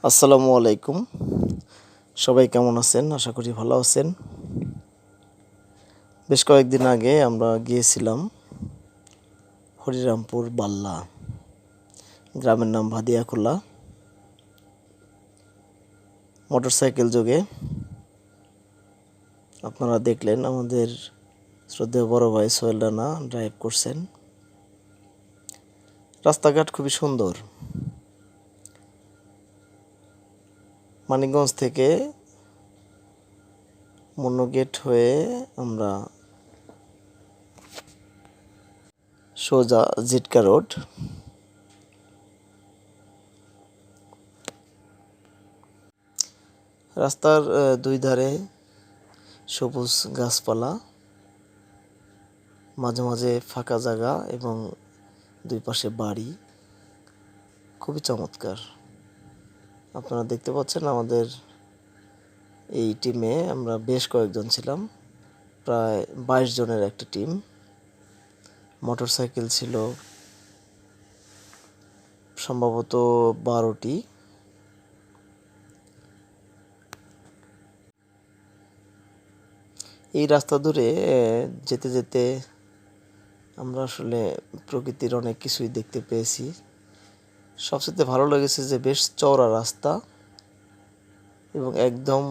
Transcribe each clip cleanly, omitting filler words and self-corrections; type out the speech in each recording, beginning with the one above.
আসসালামু আলাইকুম। সবাই কেমন আছেন? আশা করি ভালো আছেন। বেশ কয়েকদিন আগে আমরা গিয়েছিলাম হরিরামপুর বাল্লা, গ্রামের নাম ভাদিয়াখোলা। মোটরসাইকেল যোগে আপনারা দেখলেন আমাদের শ্রদ্ধেয় বড় ভাই সোহেল রানা ড্রাইভ করছেন। রাস্তাঘাট খুবই সুন্দর। মানিকগঞ্জ থেকে মনোগেট হয়ে আমরা সোজা জিটকা রোড। রাস্তার দুই ধারে সবুজ গাছপালা, মাঝে মাঝে ফাঁকা জায়গা এবং দুই পাশে বাড়ি, খুবই চমৎকার। আপনারা দেখতে পাচ্ছেন আমাদের এই টিমে আমরা বেশ কয়েকজন ছিলাম, প্রায় 22 জনের একটা টিম। মোটরসাইকেল ছিল সম্ভবত 12টি। এই রাস্তা ধরে যেতে যেতে আমরা আসলে প্রকৃতির অনেক কিছুই দেখতে পেয়েছি। সবচেয়ে ভালো লেগেছে যে বেশ চওড়া রাস্তা এবং একদম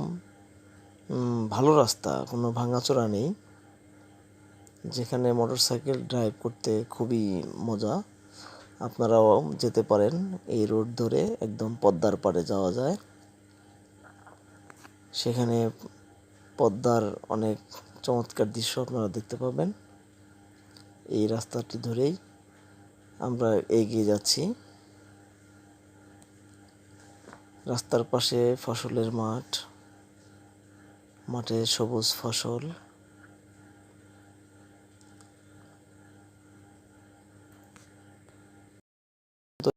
ভালো রাস্তা, কোনো ভাঙাচোরা নেই, যেখানে মোটরসাইকেল ড্রাইভ করতে খুবই মজা। আপনারাও যেতে পারেন। এই রোড ধরে একদম পদ্মার পাড়ে যাওয়া যায়। সেখানে পদ্মার অনেক চমৎকার দৃশ্য আপনারা দেখতে পাবেন। এই রাস্তাটি ধরেই আমরা এগিয়ে যাচ্ছি। রাস্তার পাশে ফসলের মাঠ, মাঠে সবুজ ফসল।